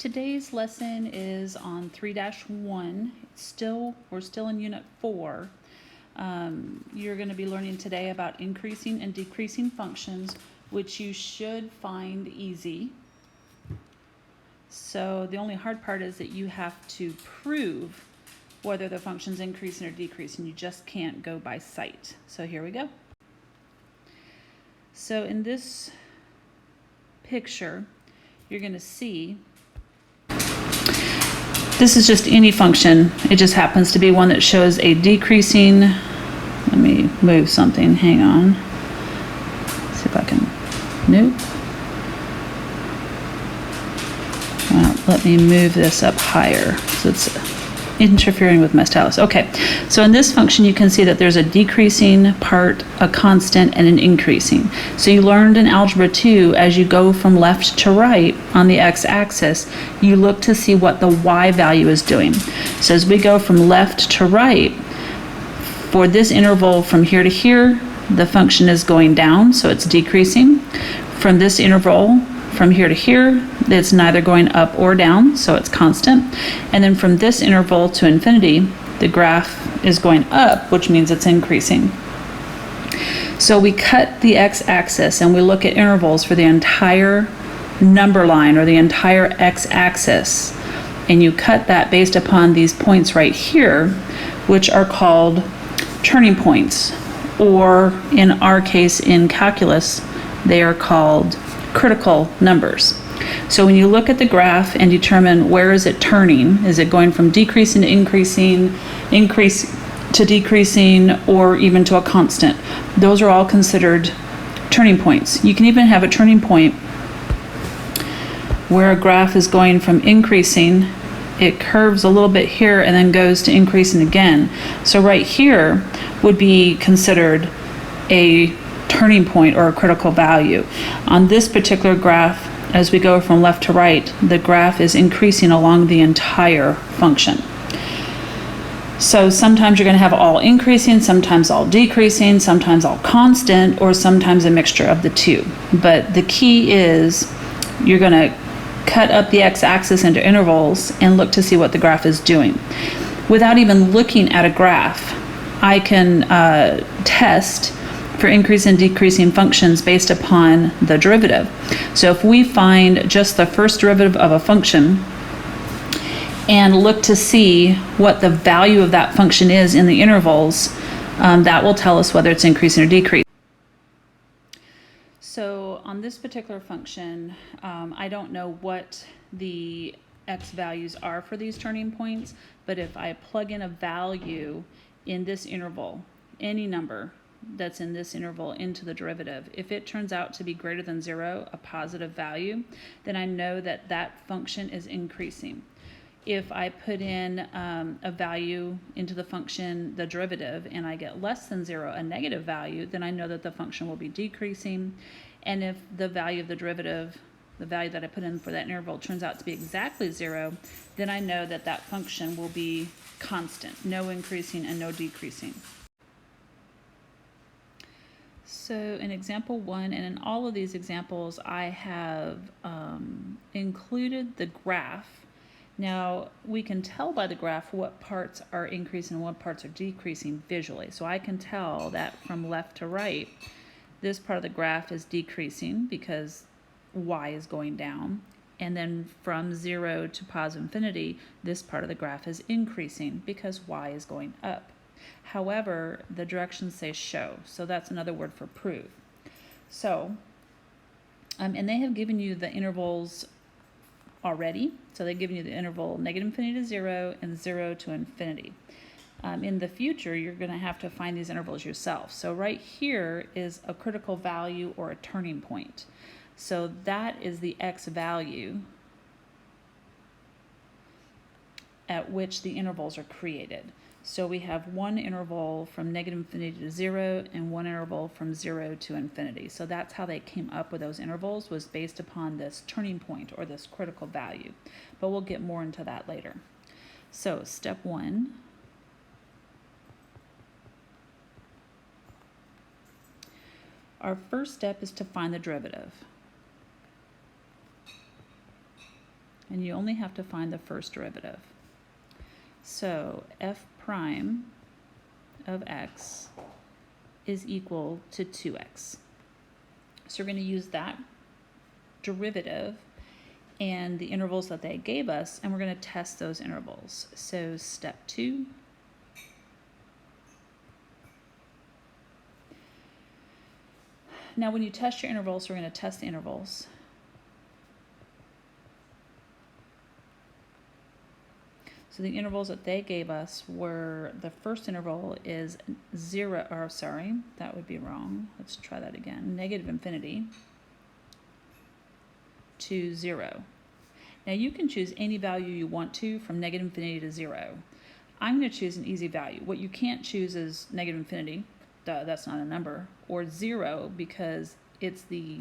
Today's lesson is on 3-1. We're still in Unit 4. You're going to be learning today about increasing and decreasing functions, which you should find easy. So the only hard part is that you have to prove whether the function's increasing or decreasing. You just can't go by sight. So here we go. So in this picture, you're going to see this is just any function. It just happens to be one that shows a decreasing. Let me move something. Hang on. See if I can. Nope. Let me move this up higher. So it's interfering with my stylus. Okay, so in this function you can see that there's a decreasing part, a constant, and an increasing. So you learned in Algebra 2, as you go from left to right on the x-axis, you look to see what the y value is doing. So as we go from left to right, for this interval from here to here, the function is going down, so it's decreasing. From this interval from here to here, it's neither going up or down, so it's constant. And then from this interval to infinity, the graph is going up, which means it's increasing. So we cut the x-axis and we look at intervals for the entire number line or the entire x-axis. And you cut that based upon these points right here, which are called turning points, or in our case in calculus, they are called critical numbers. So when you look at the graph and determine where is it turning, is it going from decreasing to increasing, increase to decreasing, or even to a constant, those are all considered turning points. You can even have a turning point where a graph is going from increasing, it curves a little bit here and then goes to increasing again. So right here would be considered a turning point or a critical value. On this particular graph, as we go from left to right, the graph is increasing along the entire function. So sometimes you're going to have all increasing, sometimes all decreasing, sometimes all constant, or sometimes a mixture of the two. But the key is you're going to cut up the x-axis into intervals and look to see what the graph is doing. Without even looking at a graph, I can test for increasing and decreasing functions based upon the derivative. So if we find just the first derivative of a function and look to see what the value of that function is in the intervals, that will tell us whether it's increasing or decreasing. So on this particular function, I don't know what the x values are for these turning points, but if I plug in a value in this interval, any number that's in this interval into the derivative, if it turns out to be greater than 0, a positive value, then I know that that function is increasing. If I put in a value into the function, the derivative, and I get less than 0, a negative value, then I know that the function will be decreasing. And if the value of the derivative, the value that I put in for that interval, turns out to be exactly 0, then I know that that function will be constant, no increasing and no decreasing. So in example 1, and in all of these examples, I have included the graph. Now, we can tell by the graph what parts are increasing and what parts are decreasing visually. So I can tell that from left to right, this part of the graph is decreasing because y is going down. And then from 0 to positive infinity, this part of the graph is increasing because y is going up. However, the directions say show, so that's another word for prove. So, and they have given you the intervals already. So they've given you the interval negative infinity to 0 and 0 to infinity. In the future, you're going to have to find these intervals yourself. So right here is a critical value or a turning point. So that is the x value at which the intervals are created. So we have one interval from negative infinity to 0 and one interval from 0 to infinity. So that's how they came up with those intervals, was based upon this turning point or this critical value. But we'll get more into that later. So step 1. Our first step is to find the derivative. and you only have to find the first derivative. So f prime of x is equal to 2x. So we're going to use that derivative and the intervals that they gave us, and we're going to test those intervals. So step 2. Now when you test your intervals, we're going to test the intervals. So the intervals that they gave us were, the first interval is 0, or sorry, that would be wrong. Let's try that again. Negative infinity to 0. Now you can choose any value you want to from negative infinity to 0. I'm going to choose an easy value. What you can't choose is negative infinity. Duh, that's not a number. Or 0, because it's the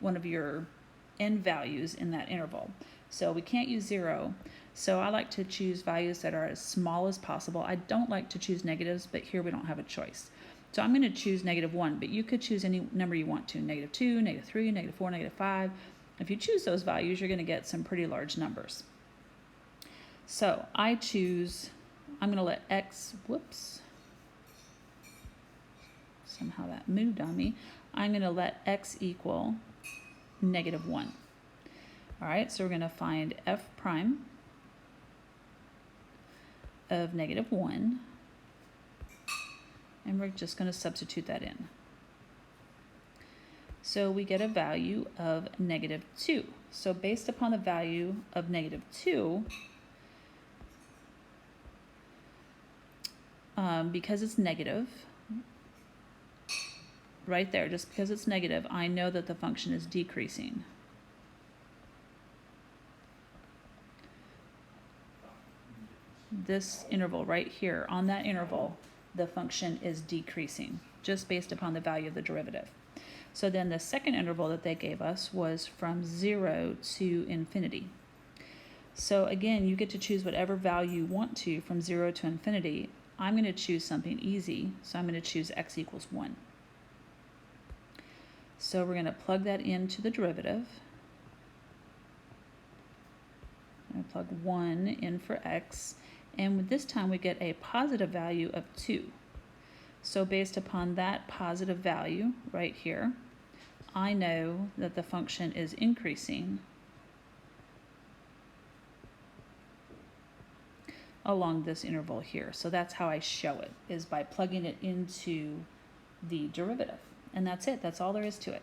one of your end values in that interval. So we can't use 0. So I like to choose values that are as small as possible. I don't like to choose negatives, but here we don't have a choice. So I'm going to choose -1, but you could choose any number you want to. -2, -3, -4, -5. If you choose those values, you're going to get some pretty large numbers. So I choose, I'm going to let x, whoops, somehow that moved on me. I'm going to let x equal -1. All right, so we're going to find f prime of -1, and we're just going to substitute that in. So we get a value of -2. So based upon the value of -2, because it's negative, right there, just because it's negative, I know that the function is decreasing. This interval right here, on that interval, the function is decreasing, just based upon the value of the derivative. So then the second interval that they gave us was from 0 to infinity. So again, you get to choose whatever value you want to from 0 to infinity. I'm going to choose something easy, so I'm going to choose x equals 1. So we're going to plug that into the derivative. I'm going to plug 1 in for x, and with this time we get a positive value of 2. So based upon that positive value right here, I know that the function is increasing along this interval here. So that's how I show it, is by plugging it into the derivative. And that's it. That's all there is to it.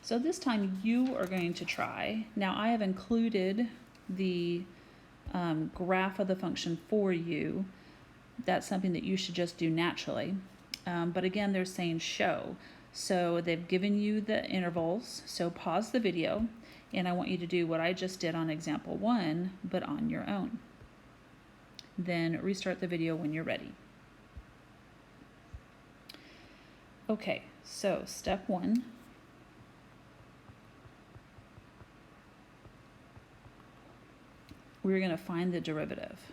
So this time you are going to try. Now I have included the graph of the function for you. That's something that you should just do naturally. But again, they're saying show. So they've given you the intervals. So pause the video, and I want you to do what I just did on example 1, but on your own. Then restart the video when you're ready. Okay, so step 1. We're going to find the derivative.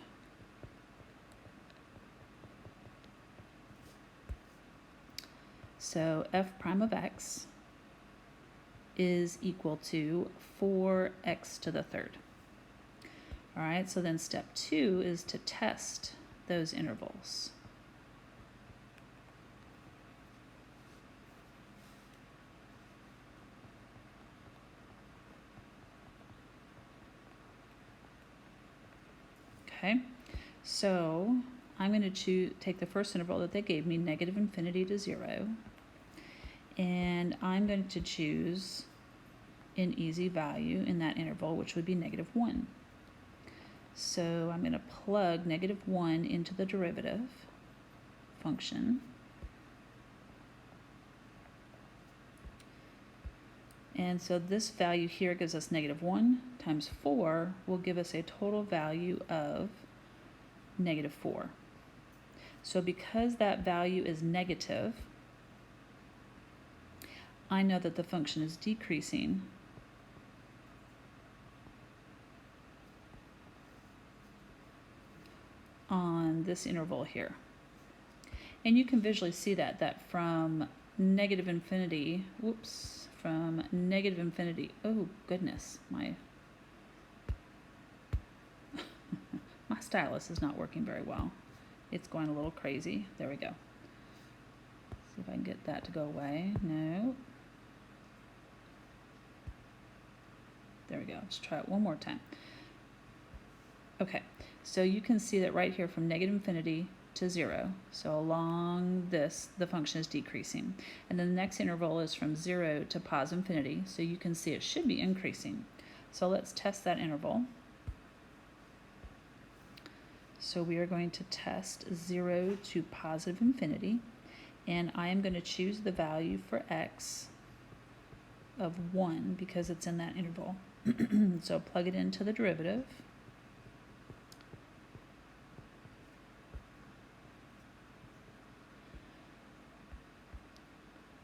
So f prime of x is equal to 4x to the third. All right, so then step 2 is to test those intervals. Okay, so I'm going to take the first interval that they gave me, negative infinity to 0, and I'm going to choose an easy value in that interval, which would be -1. So I'm going to plug -1 into the derivative function. And so this value here gives us -1 times 4 will give us a total value of -4. So because that value is negative, I know that the function is decreasing on this interval here. And you can visually see that from negative infinity, from negative infinity. Oh, goodness, my stylus is not working very well. It's going a little crazy. There we go. See if I can get that to go away. No. There we go. Let's try it one more time. Okay, so you can see that right here from negative infinity to 0. So along this, the function is decreasing. And then the next interval is from 0 to positive infinity. So you can see it should be increasing. So let's test that interval. So we are going to test 0 to positive infinity. And I am going to choose the value for x of 1 because it's in that interval. So plug it into the derivative.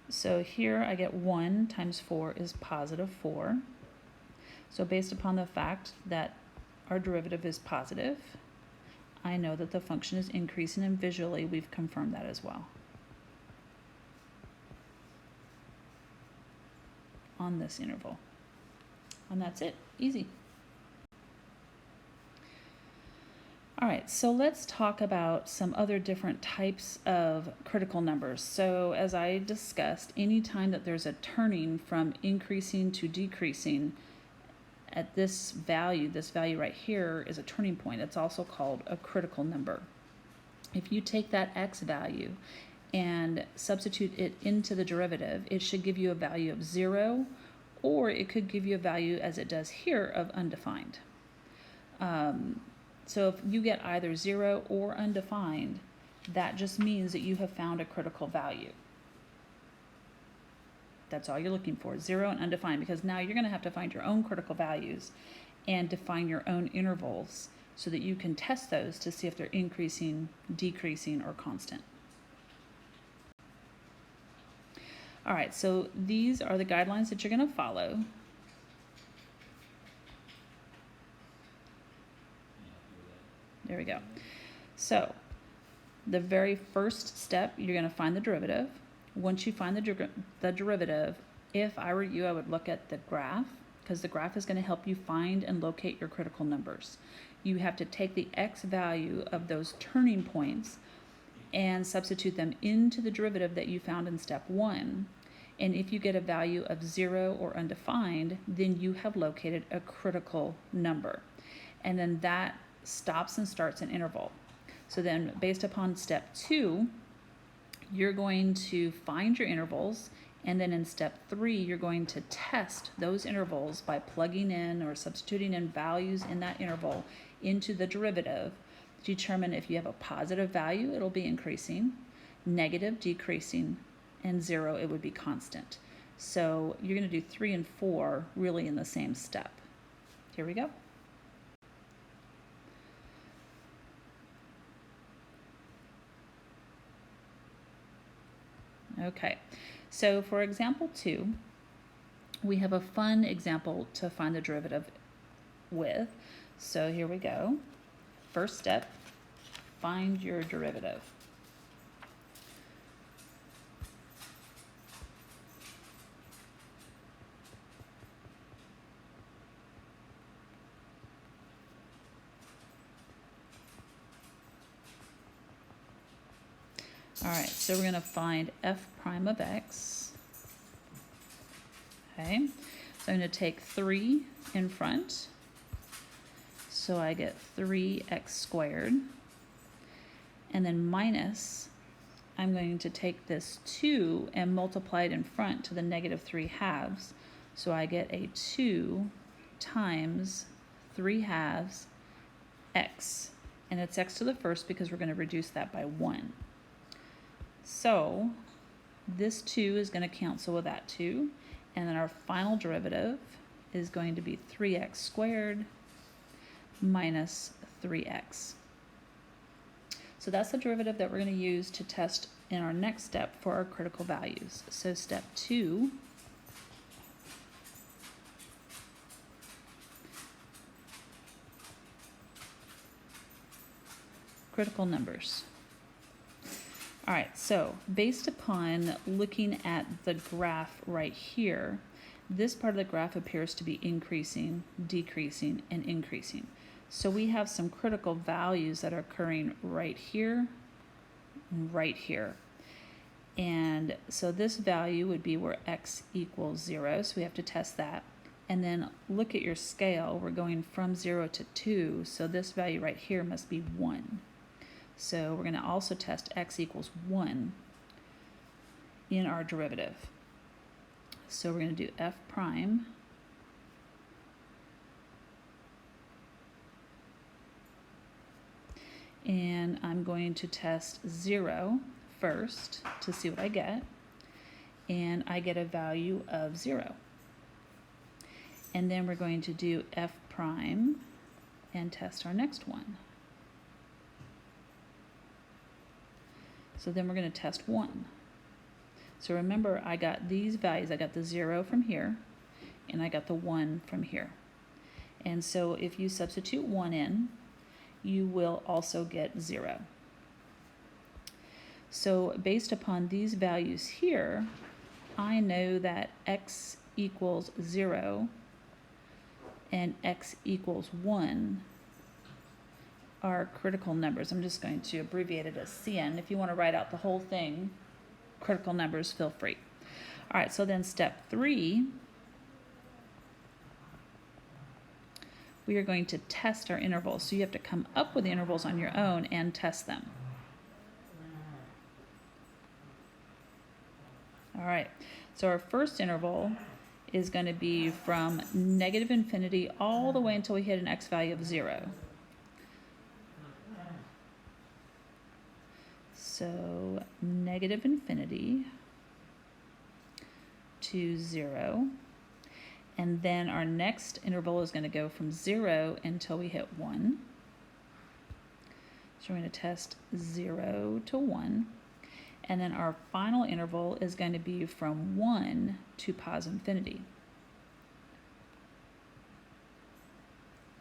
So here I get 1 times 4 is positive 4. So based upon the fact that our derivative is positive, I know that the function is increasing, and visually we've confirmed that as well on this interval. And that's it. Easy. All right, so let's talk about some other different types of critical numbers. So as I discussed, anytime that there's a turning from increasing to decreasing at this value right here is a turning point. It's also called a critical number. If you take that x value and substitute it into the derivative, it should give you a value of 0, or it could give you a value, as it does here, of undefined. So if you get either 0 or undefined, that just means that you have found a critical value. That's all you're looking for, 0 and undefined, because now you're going to have to find your own critical values and define your own intervals so that you can test those to see if they're increasing, decreasing, or constant. All right, so these are the guidelines that you're going to follow. There we go. So the very first step, you're going to find the derivative. Once you find the derivative, if I were you, I would look at the graph, because the graph is going to help you find and locate your critical numbers. You have to take the x value of those turning points and substitute them into the derivative that you found in step 1. And if you get a value of 0 or undefined, then you have located a critical number. And then that stops and starts an interval. So then based upon step 2, you're going to find your intervals, and then in step 3, you're going to test those intervals by plugging in or substituting in values in that interval into the derivative to determine if you have a positive value, it'll be increasing, negative, decreasing, and 0, it would be constant. So you're going to do 3 and 4 really in the same step. Here we go. Okay, so for example 2, we have a fun example to find the derivative with. So here we go. First step, find your derivative. All right, so we're going to find f prime of x. Okay, so I'm going to take 3 in front. So I get 3x squared. And then minus, I'm going to take this 2 and multiply it in front to the negative 3 halves. So I get a 2 times 3 halves x. And it's x to the first because we're going to reduce that by 1. So this 2 is going to cancel with that 2, and then our final derivative is going to be 3x squared minus 3x. So that's the derivative that we're going to use to test in our next step for our critical values. So step 2, critical numbers. All right, so based upon looking at the graph right here, this part of the graph appears to be increasing, decreasing, and increasing. So we have some critical values that are occurring right here and right here. And so this value would be where x equals 0, so we have to test that. And then look at your scale, we're going from 0 to 2, so this value right here must be 1. So we're going to also test x equals 1 in our derivative. So we're going to do f prime and I'm going to test 0 first to see what I get, and I get a value of 0. And then we're going to do f prime and test our next one. So then we're going to test 1. So remember, I got these values. I got the 0 from here, and I got the 1 from here. And so if you substitute 1 in, you will also get 0. So based upon these values here, I know that x equals 0 and x equals 1 are critical numbers. I'm just going to abbreviate it as CN. If you want to write out the whole thing, critical numbers, feel free. All right, so then step 3, we are going to test our intervals. So you have to come up with the intervals on your own and test them. All right, so our first interval is going to be from negative infinity all the way until we hit an x value of 0. So negative infinity to 0. And then our next interval is going to go from 0 until we hit 1. So we're going to test 0 to 1. And then our final interval is going to be from 1 to pos infinity.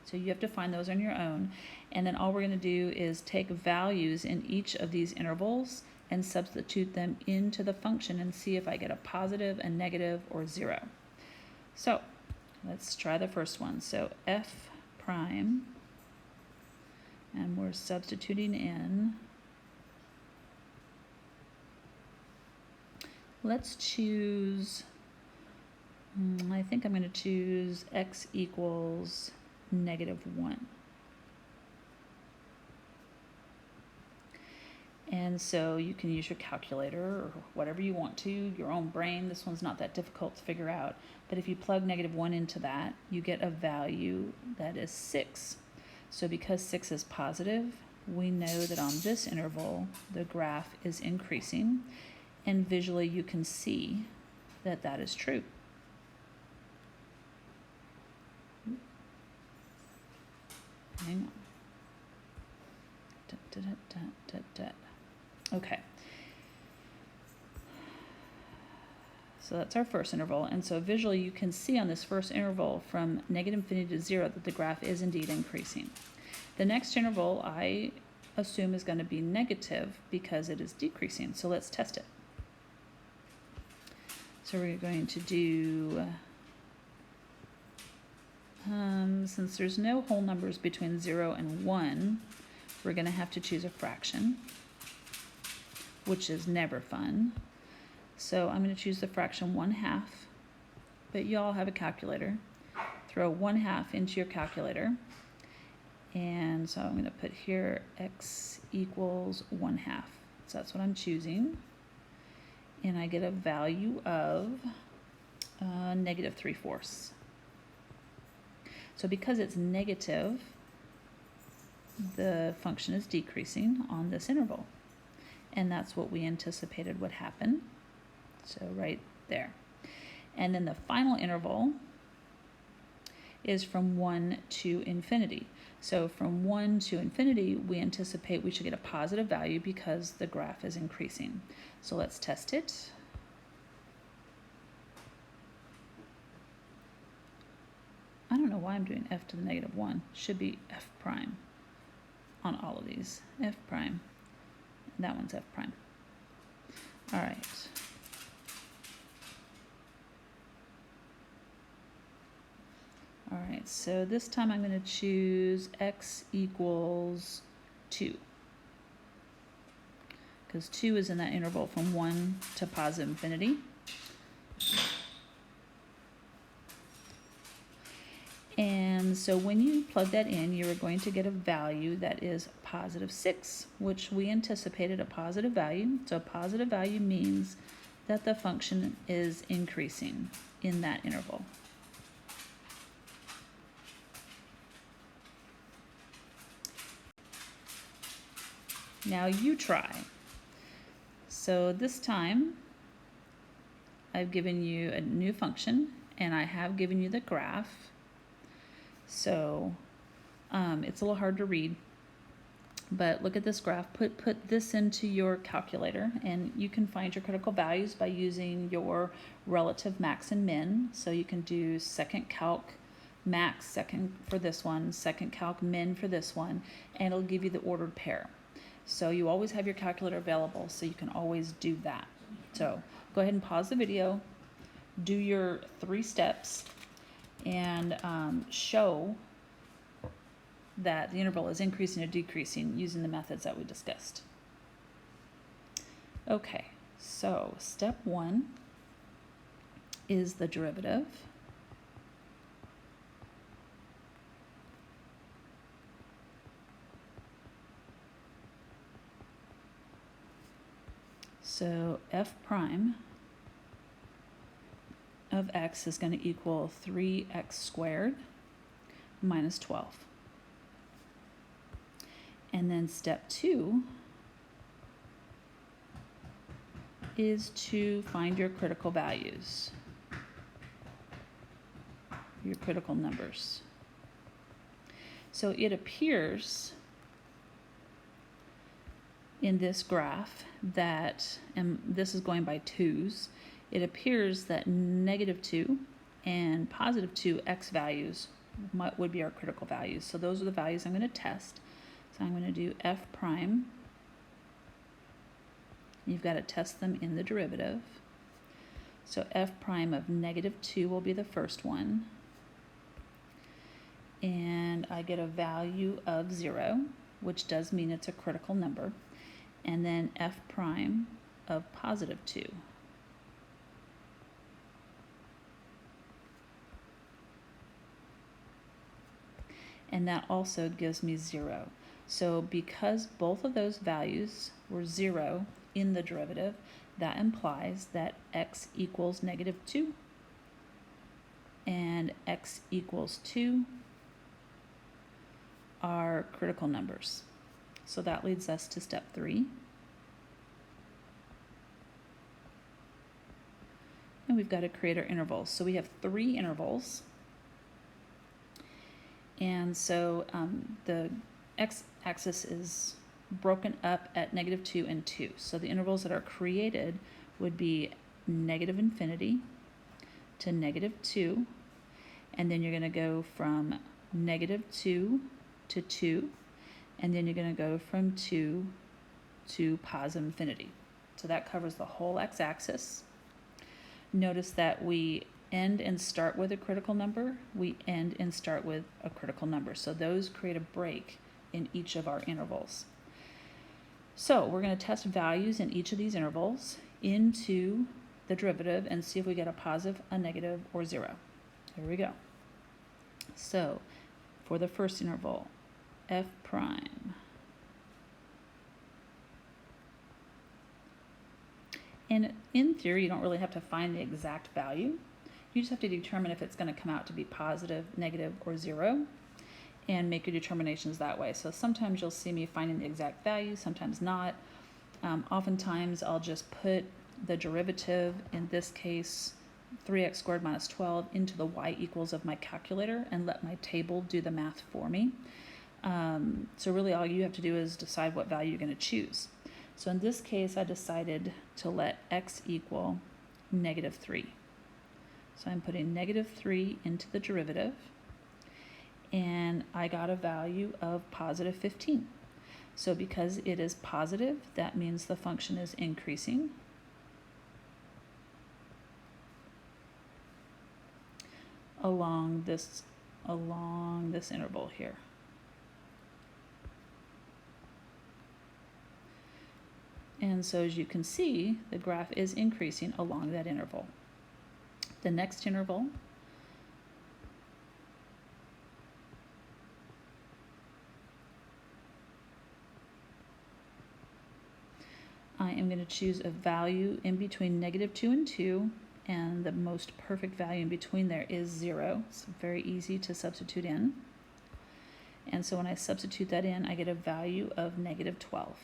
So you have to find those on your own. And then all we're going to do is take values in each of these intervals and substitute them into the function and see if I get a positive, a negative, or 0. So let's try the first one. So f prime, and we're substituting in. Let's choose, I think I'm going to choose x equals -1. And so you can use your calculator or whatever you want to, your own brain. This one's not that difficult to figure out. But if you plug -1 into that, you get a value that is 6. So because 6 is positive, we know that on this interval, the graph is increasing. And visually you can see that that is true. Hang on. Okay. So that's our first interval. And so visually you can see on this first interval from negative infinity to 0 that the graph is indeed increasing. The next interval I assume is going to be negative because it is decreasing. So let's test it. So we're going to do, since there's no whole numbers between 0 and 1, we're going to have to choose a fraction, which is never fun. So I'm going to choose the fraction 1/2, but you all have a calculator. Throw 1/2 into your calculator. And so I'm going to put here x equals 1/2. So that's what I'm choosing. And I get a value of -3/4. So because it's negative, the function is decreasing on this interval. And that's what we anticipated would happen. So right there. And then the final interval is from 1 to infinity. So from 1 to infinity, we anticipate we should get a positive value because the graph is increasing. So let's test it. I don't know why I'm doing f to the -1. Should be f prime on all of these. F prime. That one's f prime. All right. All right, so this time I'm going to choose x equals 2. Because 2 is in that interval from 1 to positive infinity. And so when you plug that in, you are going to get a value that is positive 6, which we anticipated a positive value. So a positive value means that the function is increasing in that interval. Now you try. So this time, I've given you a new function, and I have given you the graph. So it's a little hard to read, but look at this graph. Put this into your calculator, and you can find your critical values by using your relative max and min. So you can do second calc max second for this one, second calc min for this one, and it'll give you the ordered pair. So you always have your calculator available, so you can always do that. So go ahead and pause the video, do your 3 steps, and show that the interval is increasing or decreasing using the methods that we discussed. Okay, so step 1 is the derivative. So f prime of x is going to equal 3x squared minus 12. And then step 2 is to find your critical values, your critical numbers. So it appears in this graph that, and this is going by 2's, it appears that negative 2 and positive 2 x values would be our critical values. So those are the values I'm going to test. So I'm going to do f prime. You've got to test them in the derivative. So f prime of negative 2 will be the first one. And I get a value of 0, which does mean it's a critical number. And then f prime of positive 2. And that also gives me 0. So because both of those values were 0 in the derivative, that implies that x equals negative 2 and x equals 2 are critical numbers. So that leads us to step 3. And we've got to create our intervals. So we have 3 intervals. And so the x-axis is broken up at negative 2 and 2. So the intervals that are created would be negative infinity to negative 2. And then you're going to go from negative 2 to 2. And then you're going to go from 2 to positive infinity. So that covers the whole x-axis. Notice that we end and start with a critical number. We end and start with a critical number. So those create a break in each of our intervals. So we're going to test values in each of these intervals into the derivative and see if we get a positive, a negative, or 0. Here we go. So for the first interval, f prime. And in theory, you don't really have to find the exact value. You just have to determine if it's going to come out to be positive, negative, or 0, and make your determinations that way. So sometimes you'll see me finding the exact value, sometimes not. Oftentimes I'll just put the derivative, in this case 3x squared minus 12, into the y equals of my calculator and let my table do the math for me. So really all you have to do is decide what value you're going to choose. So in this case, I decided to let x equal negative 3. So I'm putting negative 3 into the derivative, and I got a value of positive 15. So because it is positive, that means the function is increasing. along this interval here. And so as you can see, the graph is increasing along that interval. The next interval I am going to choose a value in between -2 and 2, and the most perfect value in between there is 0. It's very easy to substitute in. And so when I substitute that in, I get a value of -12.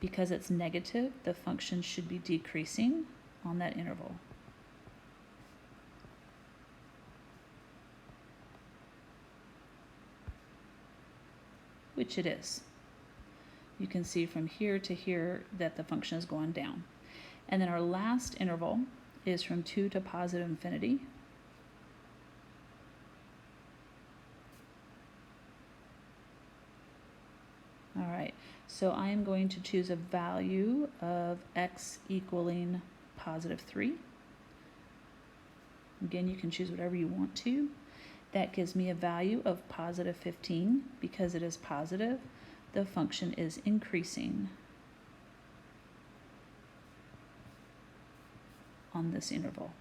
Because it's negative, the function should be decreasing on that interval. Which it is. You can see from here to here that the function is going down. And then our last interval is from 2 to positive infinity. All right, so I am going to choose a value of x equaling +3. Again, you can choose whatever you want to. That gives me a value of +15. Because it is positive, the function is increasing on this interval.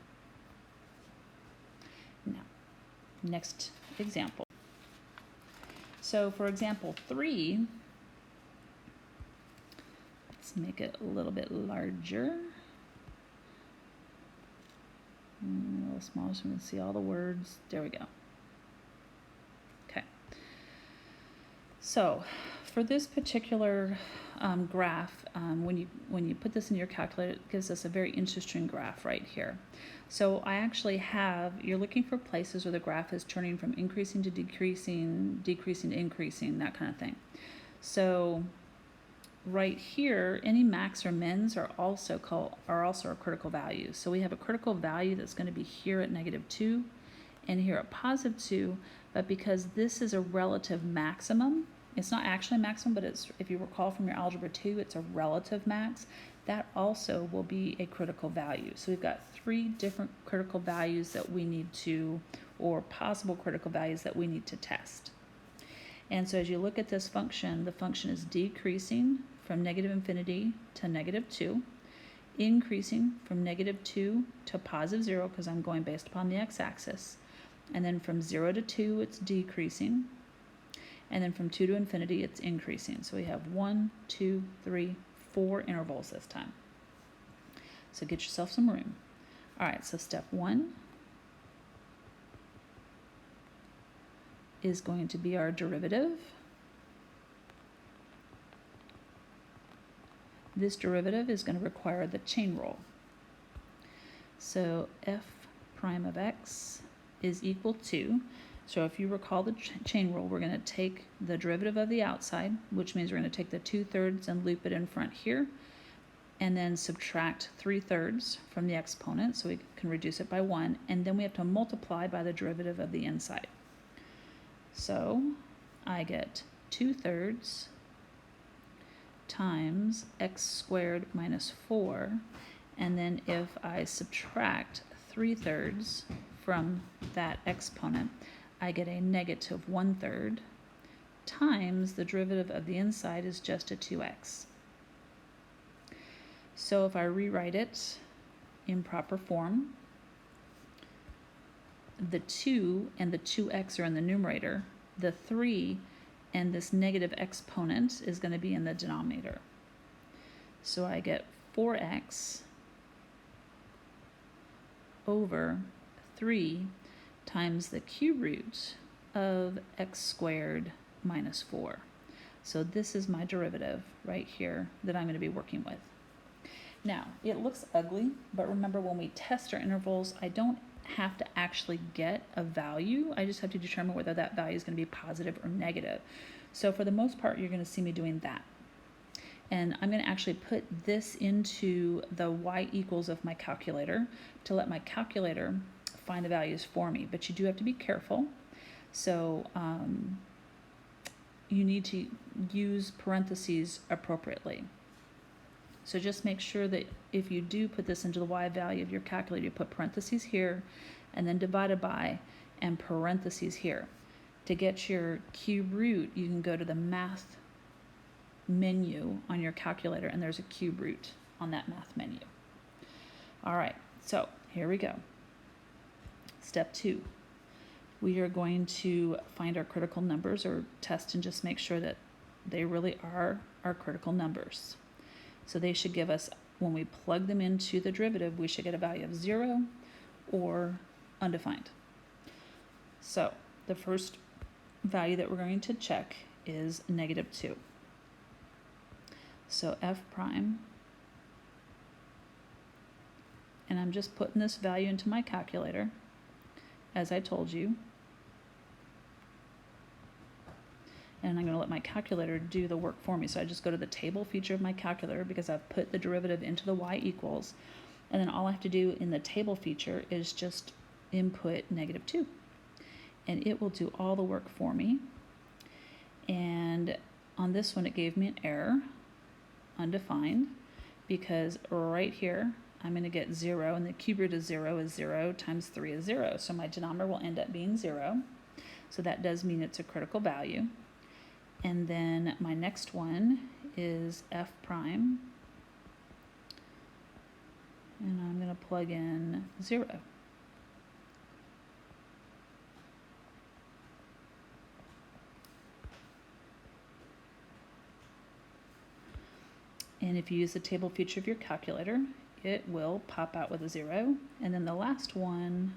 Now, next example. So for example 3, let's make it a little bit larger. A little smaller so we can see all the words. There we go. Okay. So for this particular graph, when you put this in your calculator, it gives us a very interesting graph right here. So I actually have, you're looking for places where the graph is turning from increasing to decreasing, decreasing to increasing, that kind of thing. So right here, any max or mins are also a critical value. So we have a critical value that's going to be here at -2 and here at +2, but because this is a relative maximum, it's not actually a maximum, but it's, if you recall from your algebra 2, it's a relative max. That also will be a critical value. So we've got 3 different critical values that we need to, or possible critical values that we need to test. And so as you look at this function, the function is decreasing from -infinity to -2, increasing from -2 to +0, because I'm going based upon the x-axis. And then from 0 to 2, it's decreasing. And then from 2 to infinity, it's increasing. So we have 1, 2, 3, 4 intervals this time. So get yourself some room. All right, so step 1 is going to be our derivative. This derivative is going to require the chain rule. So f prime of x is equal to, so if you recall the chain rule, we're going to take the derivative of the outside, which means we're going to take the 2/3 and loop it in front here, and then subtract 3/3 from the exponent, so we can reduce it by 1, and then we have to multiply by the derivative of the inside. So I get 2/3 times x squared minus 4, and then if I subtract 3/3 from that exponent, I get a -1/3 times the derivative of the inside is just a 2x. So if I rewrite it in proper form, the 2 and the 2x are in the numerator, the 3 and this negative exponent is going to be in the denominator. So I get 4x over 3 times the cube root of x squared minus 4. So this is my derivative right here that I'm going to be working with. Now, it looks ugly, but remember when we test our intervals, I don't have to actually get a value. I just have to determine whether that value is going to be positive or negative. So for the most part, you're going to see me doing that. And I'm going to actually put this into the y equals of my calculator to let my calculator find the values for me. But you do have to be careful. So you need to use parentheses appropriately. So just make sure that if you do put this into the y value of your calculator, you put parentheses here, and then divided by, and parentheses here. To get your cube root, you can go to the math menu on your calculator, and there's a cube root on that math menu. All right, so here we go. Step 2. We are going to find our critical numbers, or test and just make sure that they really are our critical numbers. So they should give us, when we plug them into the derivative, we should get a value of 0 or undefined. So the first value that we're going to check is -2. So f prime, and I'm just putting this value into my calculator, as I told you. And I'm going to let my calculator do the work for me. So I just go to the table feature of my calculator because I've put the derivative into the y equals. And then all I have to do in the table feature is just input -2. And it will do all the work for me. And on this one, it gave me an error, undefined, because right here, I'm going to get 0, and the cube root of 0 is 0 times 3 is 0. So my denominator will end up being 0. So that does mean it's a critical value. And then my next one is f prime, and I'm going to plug in 0. And if you use the table feature of your calculator, it will pop out with a 0. And then the last one,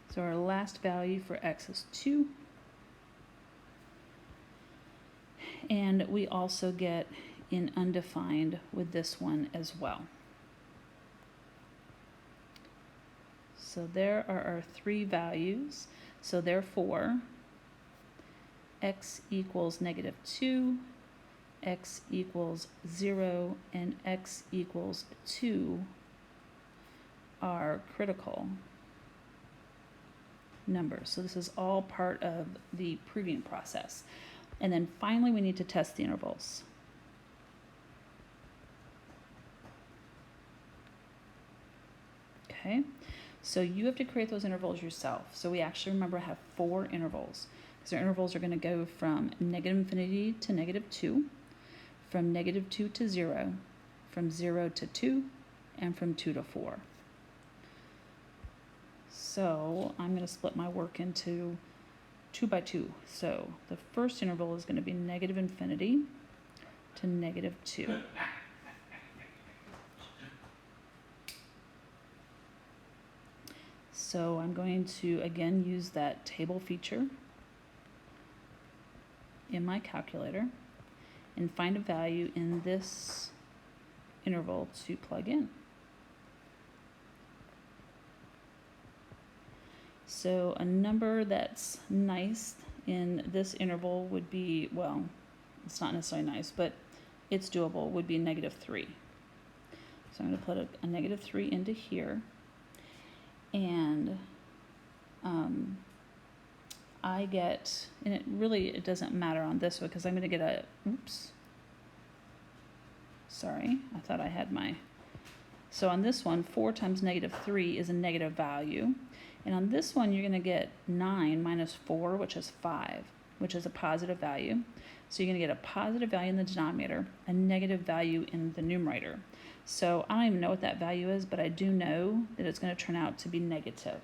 so our last value for x is 2. And we also get in undefined with this one as well. So there are our 3 values. So therefore, x equals -2, x equals 0, and x equals 2 are critical numbers. So this is all part of the proving process. And then finally, we need to test the intervals. Okay, so you have to create those intervals yourself. So we actually, remember, have 4 intervals. So our intervals are going to go from -infinity to -2, from -2 to 0, from 0 to 2, and from 2 to 4. So I'm going to split my work into 2 by 2. So the first interval is going to be -infinity to -2. So I'm going to again use that table feature in my calculator and find a value in this interval to plug in. So a number that's nice in this interval would be, well, it's not necessarily nice, but it's doable, would be -3. So I'm going to put a -3 into here. And I get, and it doesn't matter on this one because I'm going to get a, oops, sorry, I thought I had my, so on this one, 4 times -3 is a negative value. And on this one, you're going to get 9 minus 4, which is 5, which is a positive value. So you're going to get a positive value in the denominator, a negative value in the numerator. So I don't even know what that value is, but I do know that it's going to turn out to be negative.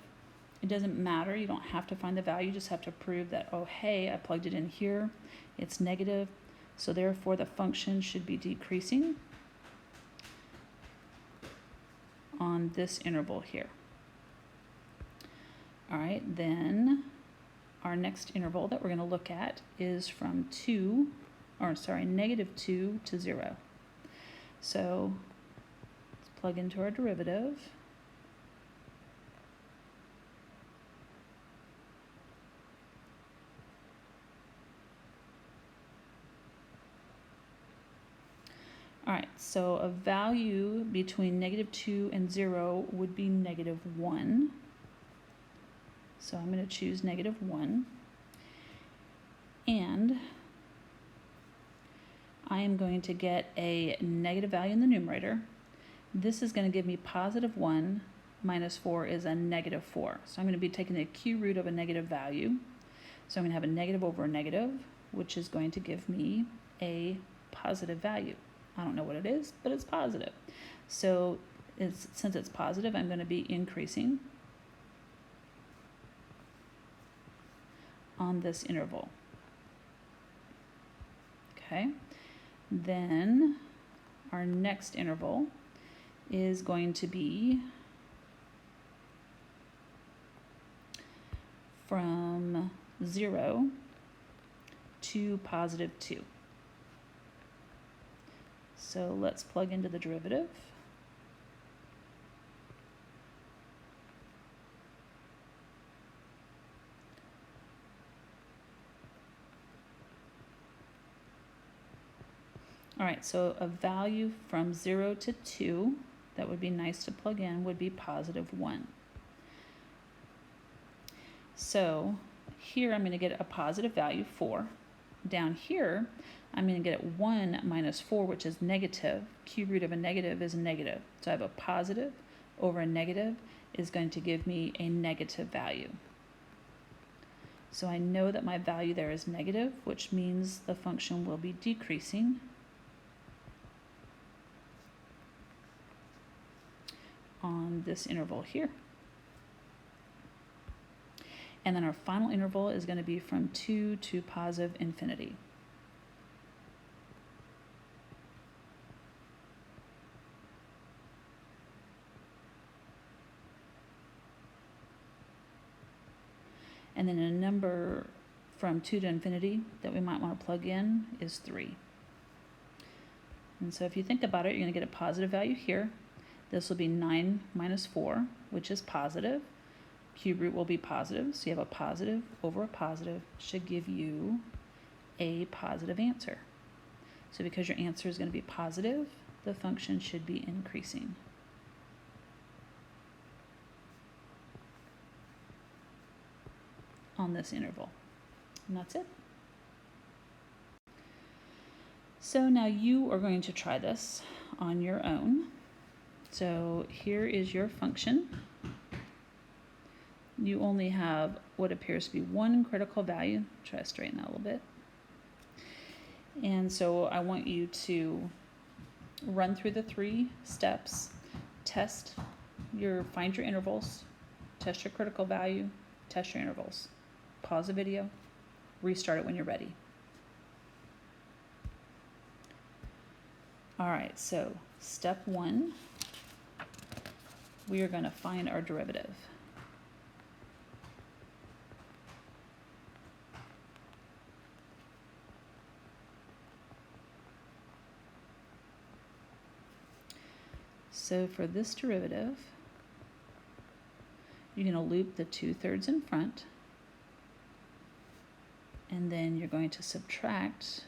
It doesn't matter. You don't have to find the value. You just have to prove that, oh, hey, I plugged it in here. It's negative. So therefore, the function should be decreasing on this interval here. All right, then our next interval that we're going to look at is from -2 to 0. So let's plug into our derivative. All right, so a value between -2 and 0 would be -1. So I'm going to choose -1. And I am going to get a negative value in the numerator. This is going to give me positive 1 minus 4 is a negative 4. So I'm going to be taking the cube root of a negative value. So I'm going to have a negative over a negative, which is going to give me a positive value. I don't know what it is, but it's positive. So since it's positive, I'm going to be increasing on this interval. Okay, then our next interval is going to be from 0 to positive 2. So let's plug into the derivative. All right, so a value from 0 to 2 that would be nice to plug in would be positive 1. So here I'm going to get a positive value, 4. Down here, I'm going to get 1 minus 4, which is negative. Cube root of a negative is negative. So I have a positive over a negative is going to give me a negative value. So I know that my value there is negative, which means the function will be decreasing on this interval here. And then our final interval is going to be from 2 to positive infinity. And then a number from 2 to infinity that we might want to plug in is 3. And so if you think about it, you're going to get a positive value here. This will be 9 minus 4, which is positive. Cube root will be positive, so you have a positive over a positive should give you a positive answer. So because your answer is going to be positive, the function should be increasing. On this interval. And that's it. So now you are going to try this on your own. So here is your function. You only have what appears to be one critical value. Try to straighten that a little bit. And so I want you to run through the 3 steps, find your intervals, test your critical value, test your intervals. Pause the video, restart it when you're ready. All right, so step 1, we are going to find our derivative. So for this derivative, you're going to loop the 2/3 in front, and then you're going to subtract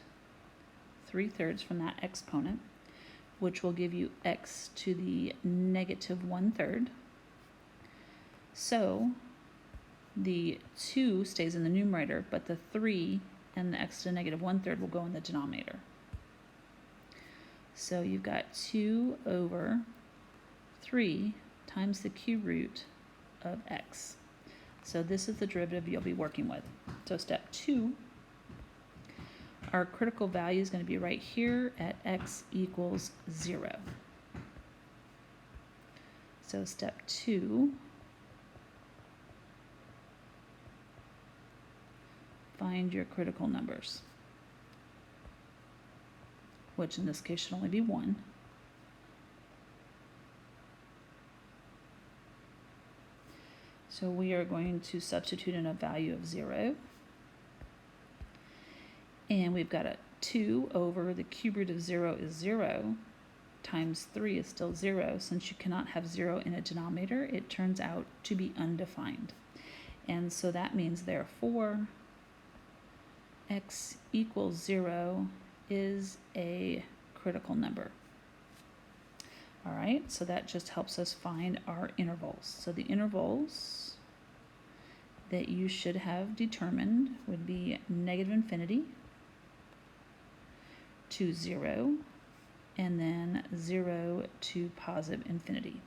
3/3 from that exponent, which will give you x to the negative 1/3. So the 2 stays in the numerator, but the 3 and the x to the negative 1/3 will go in the denominator. So you've got 2 over 3 times the cube root of x. So this is the derivative you'll be working with. So step 2, our critical value is going to be right here at x equals 0. So step 2, find your critical numbers, which in this case should only be 1. So we are going to substitute in a value of 0. And we've got a 2 over the cube root of 0 is 0 times 3 is still 0. Since you cannot have 0 in a denominator, it turns out to be undefined. And so that means therefore x equals 0 is a critical number. All right, so that just helps us find our intervals. So the intervals, that you should have determined would be negative infinity to 0, and then 0 to positive infinity.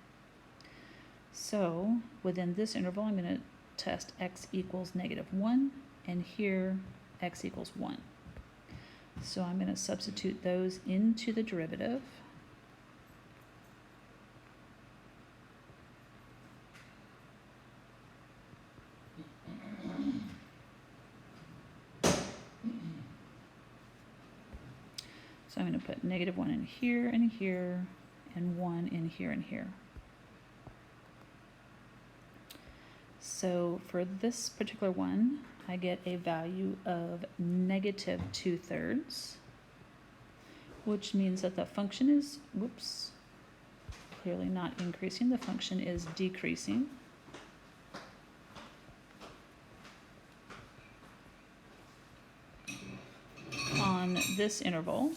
So within this interval, I'm going to test x equals -1, and here x equals 1. So I'm going to substitute those into the derivative. So I'm going to put -1 in here and here, and 1 in here and here. So for this particular one, I get a value of -2/3, which means that the function is, whoops, clearly not increasing. The function is decreasing. On this interval.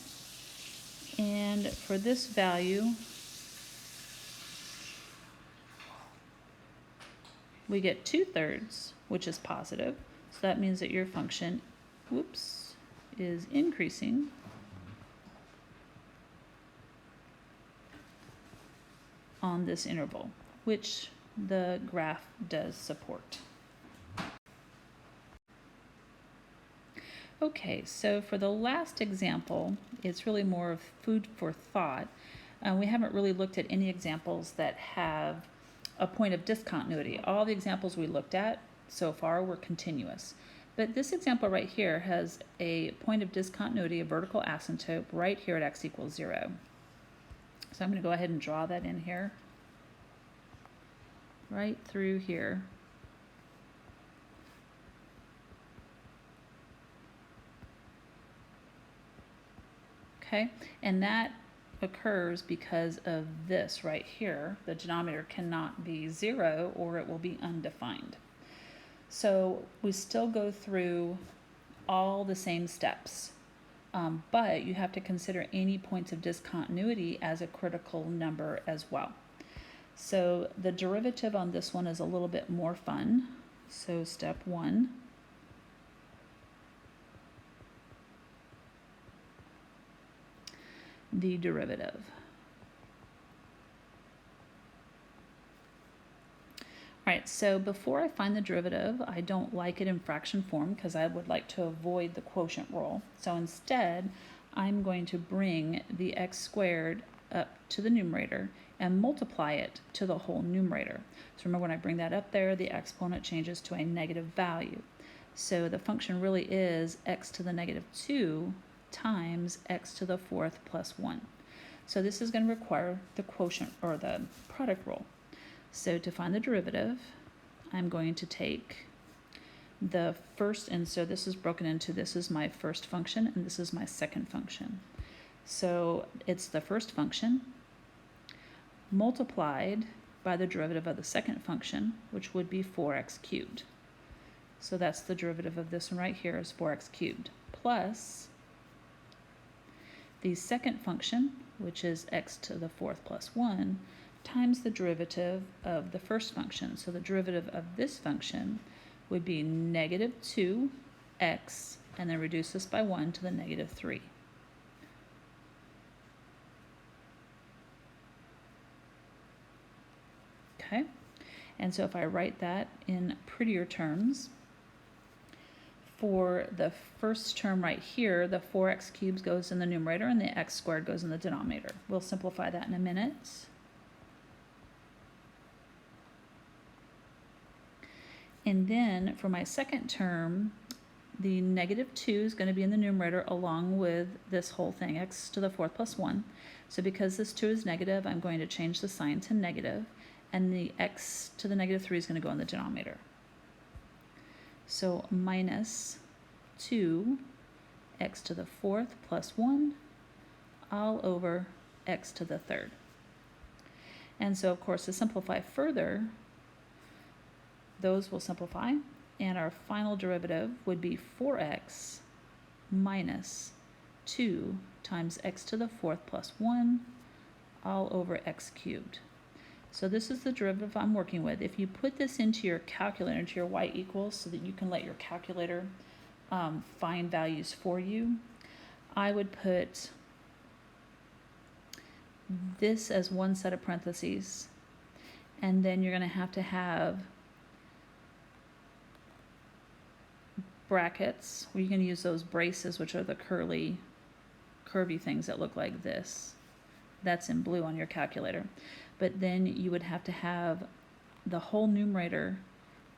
And for this value, we get 2/3, which is positive. So that means that your function, whoops, is increasing. On this interval, which the graph does support. Okay, so for the last example, it's really more of food for thought. We haven't really looked at any examples that have a point of discontinuity. All the examples we looked at so far were continuous. But this example right here has a point of discontinuity, a vertical asymptote, right here at x equals 0. So I'm going to go ahead and draw that in here. Right through here. Okay, and that occurs because of this right here. The denominator cannot be 0 or it will be undefined. So we still go through all the same steps, but you have to consider any points of discontinuity as a critical number as well. So the derivative on this one is a little bit more fun. So step 1. The derivative. All right, so before I find the derivative, I don't like it in fraction form because I would like to avoid the quotient rule. So instead, I'm going to bring the x squared up to the numerator and multiply it to the whole numerator. So remember, when I bring that up there, the exponent changes to a negative value. So the function really is x to the -2 times x to the 4th plus 1. So this is going to require the quotient or the product rule. So to find the derivative, I'm going to take the first, and so this is broken into, this is my first function and this is my second function. So it's the first function multiplied by the derivative of the second function, which would be 4x cubed. So that's the derivative of this one right here is 4x cubed, plus the second function, which is x to the 4th plus 1, times the derivative of the first function. So the derivative of this function would be -2x, and then reduce this by 1 to the -3. Okay, and so if I write that in prettier terms, for the first term right here, the 4x cubed goes in the numerator and the x squared goes in the denominator. We'll simplify that in a minute. And then for my second term, the -2 is going to be in the numerator along with this whole thing, x to the 4th plus 1. So because this 2 is negative, I'm going to change the sign to negative, and the x to the -3 is going to go in the denominator. So minus 2x to the 4th plus 1 all over x to the 3rd. And so, of course, to simplify further, those will simplify, and our final derivative would be 4x minus 2 times x to the 4th plus 1 all over x cubed. So this is the derivative I'm working with. If you put this into your calculator, into your y equals, so that you can let your calculator find values for you, I would put this as one set of parentheses, and then you're going to have brackets where you can use those braces, which are the curvy things that look like this. That's in blue on your calculator. But then you would have to have the whole numerator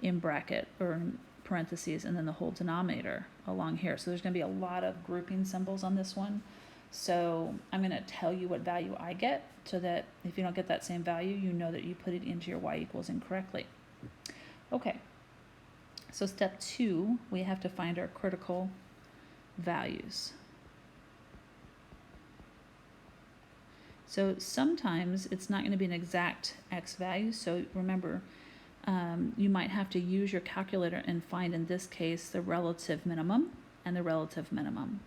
in bracket or in parentheses, and then the whole denominator along here. So there's going to be a lot of grouping symbols on this one. So I'm going to tell you what value I get, so that if you don't get that same value, you know that you put it into your y equals incorrectly. Okay, so step 2, we have to find our critical values. So sometimes it's not going to be an exact x value, so remember, you might have to use your calculator and find, in this case, the relative minimum and the relative minimum.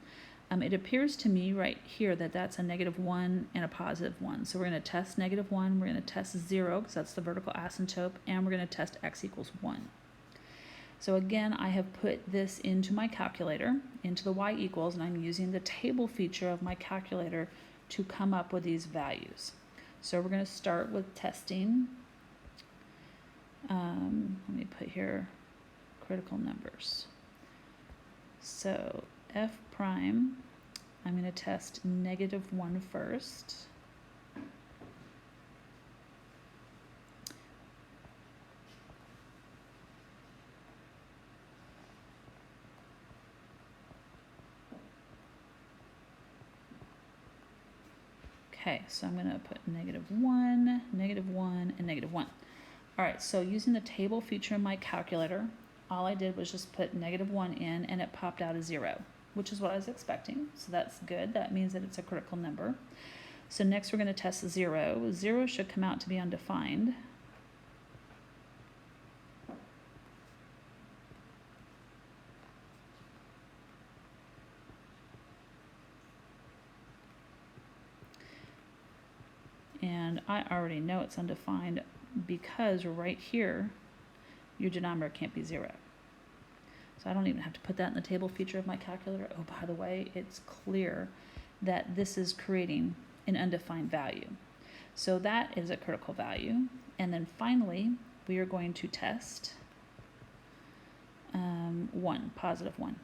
It appears to me right here that that's a -1 and a +1. So we're going to test -1, we're going to test 0, because that's the vertical asymptote, and we're going to test x equals 1. So again, I have put this into my calculator, into the y equals, and I'm using the table feature of my calculator to come up with these values. So we're going to start with testing. Let me put here critical numbers. So f prime, I'm going to test -1 first. Okay, so I'm going to put -1, -1, and -1. All right, so using the table feature in my calculator, all I did was just put -1 in, and it popped out a 0, which is what I was expecting. So that's good. That means that it's a critical number. So next we're going to test 0. 0 should come out to be undefined. And I already know it's undefined because right here, your denominator can't be 0. So I don't even have to put that in the table feature of my calculator. Oh, by the way, it's clear that this is creating an undefined value. So that is a critical value. And then finally, we are going to test 1, +1.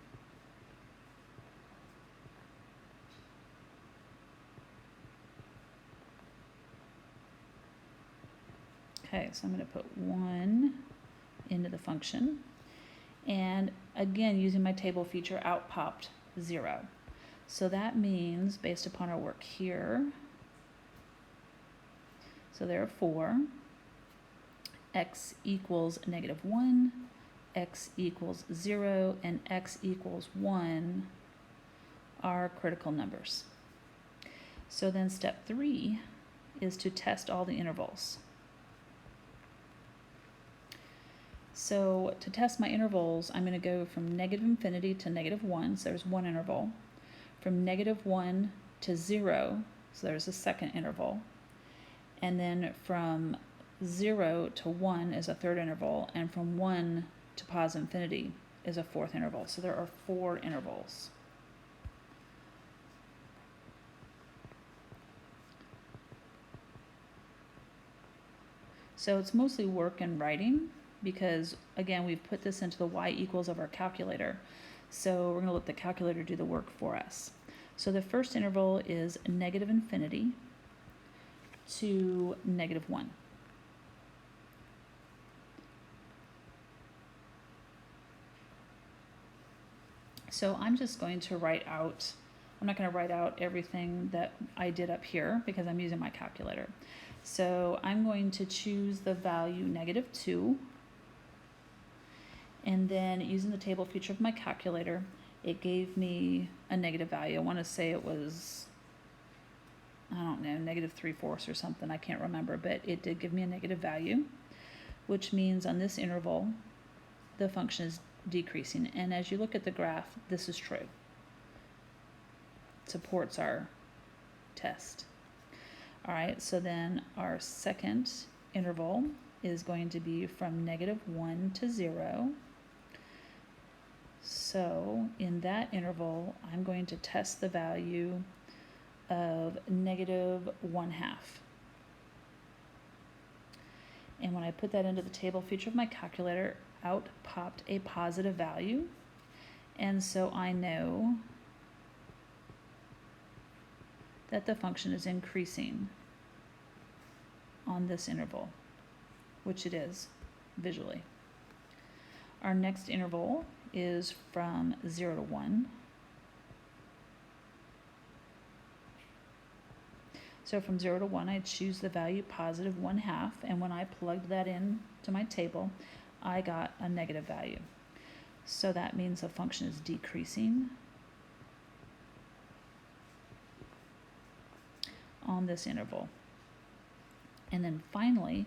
Okay, so I'm going to put 1 into the function. And again, using my table feature, out popped 0. So that means, based upon our work here, so therefore, x equals -1, x equals 0, and x equals 1 are critical numbers. So then step 3 is to test all the intervals. So to test my intervals, I'm going to go from -∞ to -1, so there's one interval. From -1 to 0, so there's a second interval. And then from 0 to 1 is a third interval, and from 1 to +∞ is a fourth interval. So there are 4 intervals. So it's mostly work and writing, because again, we've put this into the y equals of our calculator. So we're going to let the calculator do the work for us. So the first interval is -∞ to -1. So I'm just going to write out, I'm not going to write out everything that I did up here because I'm using my calculator. So I'm going to choose the value -2. And then using the table feature of my calculator, it gave me a negative value. I want to say it was, I don't know, -3/4 or something. I can't remember, but it did give me a negative value, which means on this interval, the function is decreasing. And as you look at the graph, this is true. It supports our test. All right, so then our second interval is going to be from -1 to 0. So in that interval, I'm going to test the value of -1/2. And when I put that into the table feature of my calculator, out popped a positive value. And so I know that the function is increasing on this interval, which it is visually. Our next interval is from 0 to 1. So from 0 to 1, I choose the value +1/2, and when I plugged that in to my table, I got a negative value. So that means the function is decreasing on this interval. And then finally,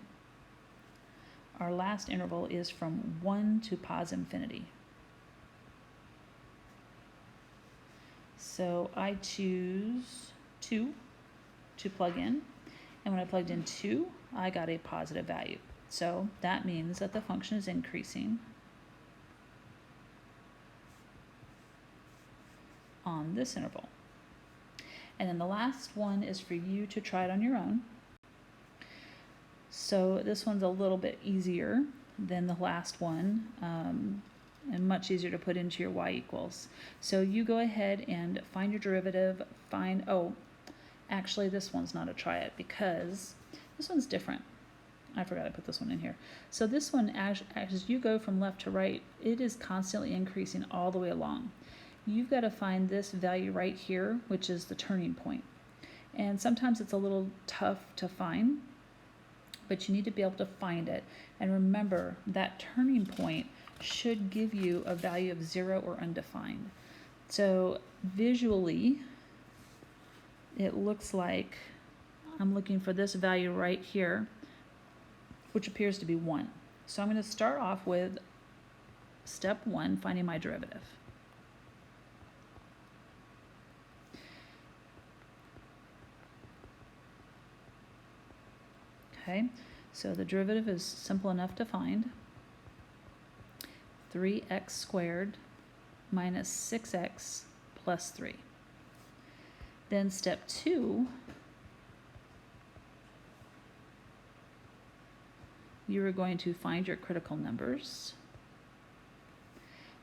our last interval is from 1 to +infinity. So I choose 2 to plug in, and when I plugged in 2, I got a positive value. So that means that the function is increasing on this interval. And then the last one is for you to try it on your own. So this one's a little bit easier than the last one, and much easier to put into your y equals. So you go ahead and find your derivative, actually this one's not a try it because this one's different. I forgot to put this one in here. So this one, as you go from left to right, it is constantly increasing all the way along. You've got to find this value right here, which is the turning point. And sometimes it's a little tough to find, but you need to be able to find it. And remember, that turning point should give you a value of 0 or undefined. So visually, it looks like I'm looking for this value right here, which appears to be 1. So I'm going to start off with step 1, finding my derivative. Okay, so the derivative is simple enough to find. 3x squared minus 6x plus 3. Then step 2, you are going to find your critical numbers.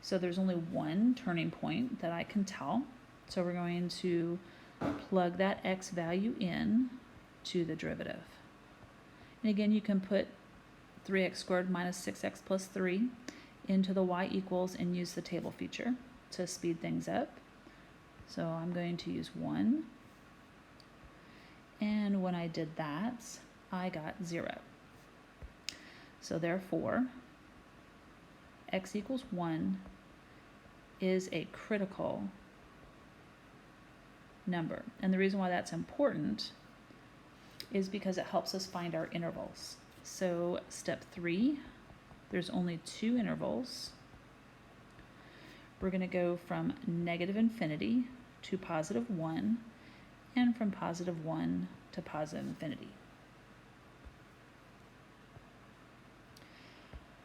So there's only one turning point that I can tell. So we're going to plug that x value in to the derivative. And again, you can put 3x squared minus 6x plus 3 into the y equals and use the table feature to speed things up. So I'm going to use 1. And when I did that, I got 0. So therefore, x equals 1 is a critical number. And the reason why that's important is because it helps us find our intervals. So step 3, there's only 2 intervals. We're going to go from -infinity to +1, and from +1 to +infinity.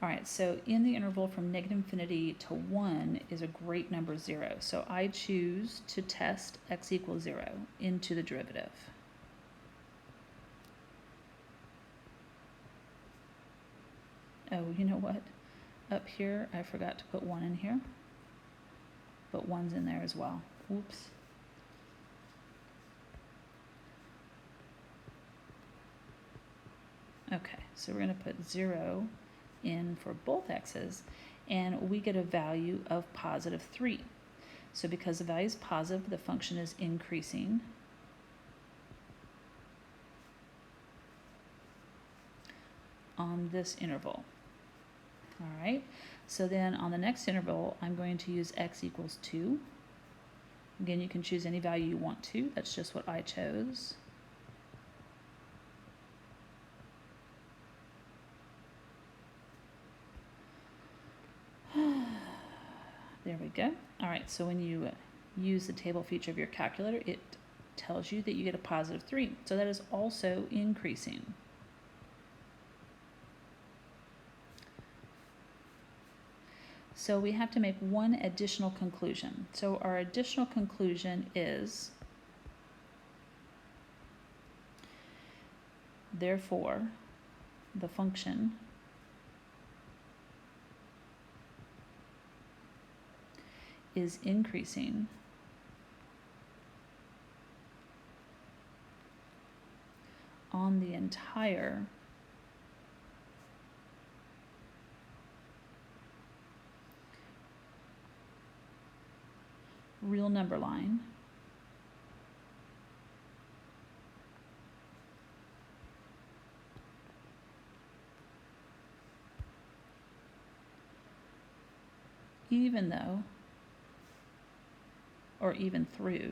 All right, so in the interval from -infinity to 1 is a great number 0. So I choose to test x equals 0 into the derivative. Oh, you know what? Up here, I forgot to put 1 in here, but 1's in there as well. Whoops. Okay, so we're going to put 0 in for both x's, and we get a value of +3. So because the value is positive, the function is increasing. On this interval. All right, so then on the next interval, I'm going to use x equals 2. Again, you can choose any value you want to. That's just what I chose. There we go. All right, so when you use the table feature of your calculator, it tells you that you get a +3. So that is also increasing. So we have to make one additional conclusion. So our additional conclusion is, therefore, the function is increasing on the entire real number line even though, or even through,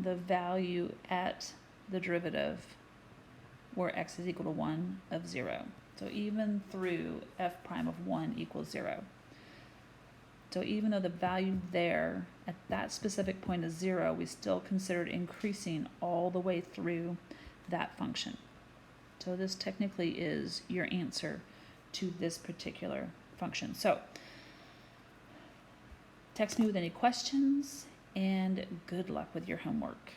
the value at the derivative where x is equal to 1 of 0. So even through f prime of 1 equals 0. So even though the value there at that specific point is 0, we still considered increasing all the way through that function. So this technically is your answer to this particular function. So text me with any questions, and good luck with your homework.